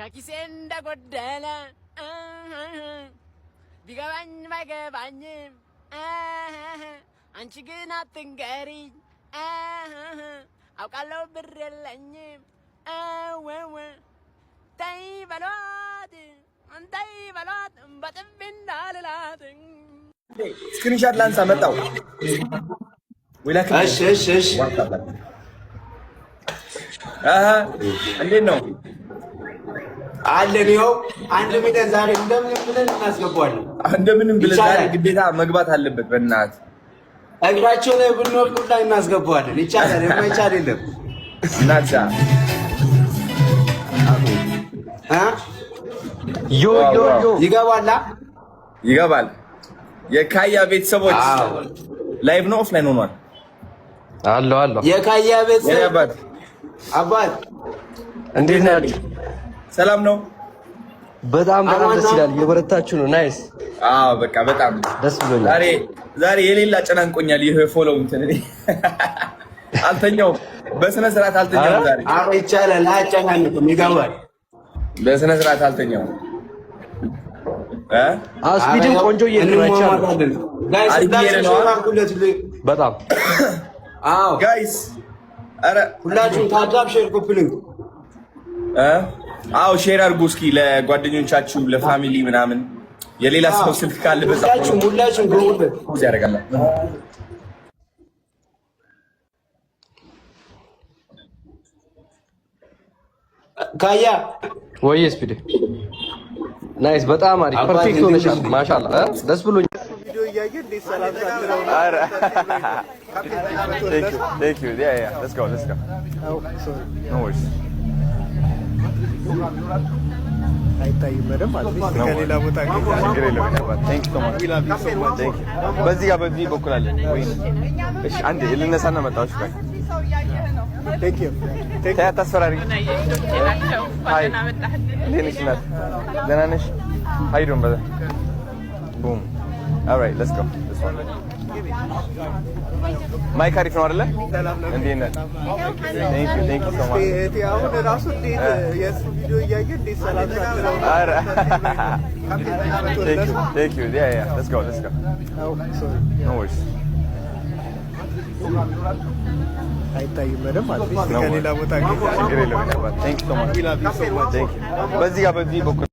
ከኪሴ እንደጎደለ ቢገባኝ ባይገባኝም አንቺ ግን አትንገሪኝ አውቃለሁ ብር የለኝም ተይ በሏት በጥፊ እንዳልላት ስክሪንሻት ላንሳ መጣው እሺ እንዴት ነው አለን? ይኸው አንድ ሚሊዮን ዛሬ እንደምንም ብለን እናስገባዋለን። እንደምንም ብለን ዛሬ ግዴታ መግባት አለበት። በእናትህ እግራቸው ላይ ብንወርቅ ሁላ እናስገባዋለን። ይቻላል፣ የማይቻል የለም። እናዛ ይገባል። የካያ ቤተሰቦች ላይቭ ነው ኦፍላይን ሆኗል? አሎ የካያ ቤተሰብ አባት እንዴት ናችሁ? ሰላም ነው። በጣም ደስ ይላል። የበረታችሁ ነው። ናይስ። አዎ በቃ በጣም ደስ ብሎኛል። ዛሬ የሌላ ጨናንቆኛል። ይሄ ፎሎው እንትን አልተኛውም፣ በስነ ስርዓት አልተኛውም። ዛሬ ይቻላል፣ አያጨናንቅም። ይገባል። በስነ ስርዓት አልተኛውም። ስፒድን ቆንጆ እየተራቻለ በጣም አዎ ጋይስ፣ አረ ሁላችሁም ታፕ ሼር ኮፕሊንግ አዎ ሼር አድርጉ እስኪ ለጓደኞቻችሁ ለፋሚሊ ምናምን። የሌላ ሰው ስልክ ካለ በዛ ሁላችሁም ግቡበት ያደርጋል። ካያ ወይ ስፒድ ናይስ፣ በጣም አሪፍ ፐርፌክት ሆነሻል። ማሻአላ ደስ ብሎኛል። ቪዲዮ እያየ እንዴት ሰላም ሳትለው Thank you. Yeah. Let's go. No worries. አይታይም በደምብ አትሊስት ከሌላ ቦታ Thank you so much. Thank you. በዚህ በኩል አለ ወይ? እሺ አንዴ ልነሳና መጣሁሽ። ቴንክ ዩ ታታስፈራሪ ሃይ ለኔሽ ናት። ደህና ነሽ? How you doing, brother? Boom. All right, let's go. This one. ማይክ አሪፍ ነው አይደለ? እንዴት ነህ? Thank you so much. አሁን ራሱ እንዴት የእሱ ቪዲዮ እያየ እንዴት ሰላም ሳትለው Thank you. Yeah. Let's go. No worries. አይታይም በደምብ አትሊስት ከሌላ ቦታ Thank you so much. በዚህ በኩል